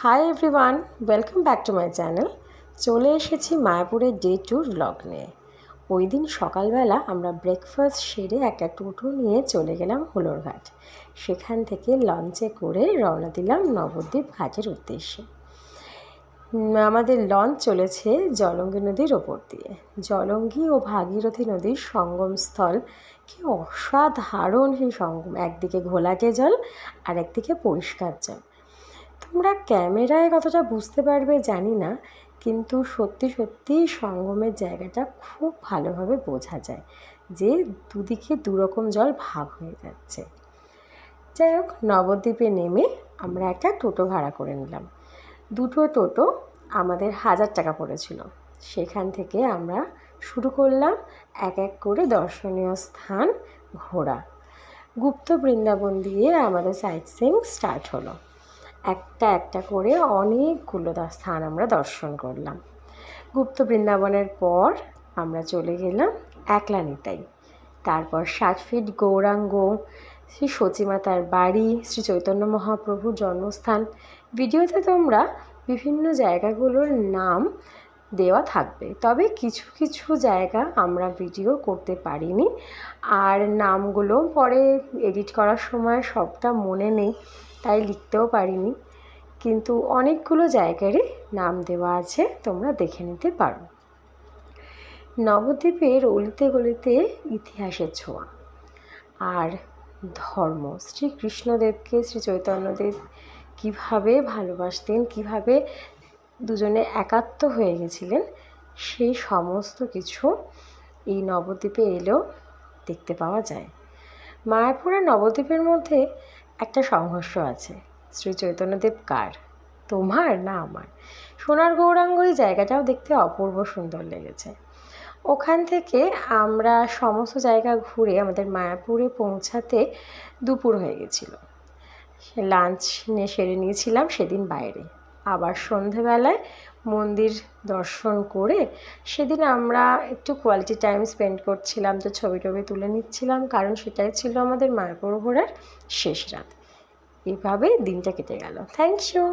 Hi everyone, welcome back to my channel. চলে এসেছি মায়াপুরের ডে ট্যুর ব্লগ নিয়ে। ওই দিন সকালবেলা আমরা ব্রেকফাস্ট সেরে একটা টোটো নিয়ে চলে গেলাম হুলোরঘাট। সেখান থেকে লঞ্চে করে রওনা দিলাম নবদ্বীপ ঘাটের উদ্দেশ্যে। আমাদের লঞ্চ চলেছে জলঙ্গি নদীর ওপর দিয়ে। জলঙ্গি ও ভাগীরথী নদীর সঙ্গমস্থল, কি অসাধারণ সেই সঙ্গম! একদিকে ঘোলাটে জল আর একদিকে পরিষ্কার জল। তোমরা ক্যামেরায় কতটা বুঝতে পারবে জানি না, কিন্তু সত্যি সত্যি সঙ্গমের জায়গাটা খুব ভালোভাবে বোঝা যায় যে দুদিকে দুরকম জল ভাগ হয়ে যাচ্ছে। যাই হোক, নবদ্বীপে নেমে আমরা একটা টোটো ভাড়া করে নিলাম। দুটো টোটো আমাদের 1000 টাকা পড়েছিল। সেখান থেকে আমরা শুরু করলাম এক এক করে দর্শনীয় স্থান ঘোরা। গুপ্ত বৃন্দাবন দিয়ে আমাদের সাইট সিইং স্টার্ট হলো। একটা একটা করে অনেকগুলো স্থান আমরা দর্শন করলাম। গুপ্ত বৃন্দাবনের পর আমরা চলে গেলাম একলা নিতাই, তারপর 60 ফিট গৌরাঙ্গ, শ্রী সচিমাতার বাড়ি, শ্রী চৈতন্য মহাপ্রভুর জন্মস্থান। ভিডিওতে তোমরা বিভিন্ন জায়গাগুলোর নাম দেওয়া থাকবে, তবে কিছু কিছু জায়গা আমরা ভিডিও করতে পারিনি, আর নামগুলো পরে এডিট করার সময় সবটা মনে নেই, তাই লিখতেও পারিনি। কিন্তু অনেকগুলো জায়গারই নাম দেওয়া আছে, তোমরা দেখে নিতে পারো। নবদ্বীপের অলিতে গলিতে ইতিহাসের ছোঁয়া আর ধর্ম। শ্রীকৃষ্ণদেবকে শ্রী চৈতন্যদেব কীভাবে ভালোবাসতেন, কীভাবে দুজনে একাত্ম হয়ে গেছিলেন, সেই সমস্ত কিছু এই নবদ্বীপে এলেও দেখতে পাওয়া যায়। মায়াপুর আর নবদ্বীপের মধ্যে একটা সংঘর্ষ আছে। শ্রী চৈতন্যদেব কার, তোমার না আমার? সোনার গৌরাঙ্গ এই জায়গাটাও দেখতে অপূর্ব সুন্দর লেগেছে। ওখান থেকে আমরা সমস্ত জায়গা ঘুরে আমাদের মায়াপুরে পৌঁছাতে দুপুর হয়ে গেছিলো। লাঞ্চ সেরে নিয়েছিলাম সেদিন বাইরে। আবার সন্ধেবেলায় মন্দির দর্শন করে সেদিন আমরা একটু কোয়ালিটি টাইম স্পেন্ড করছিলাম, তো ছবি টবি তুলে নিচ্ছিলাম, কারণ সেটাই ছিল আমাদের মায়াপুর ঘোরার শেষ রাত। এভাবে দিনটা কেটে গেল। Thank you.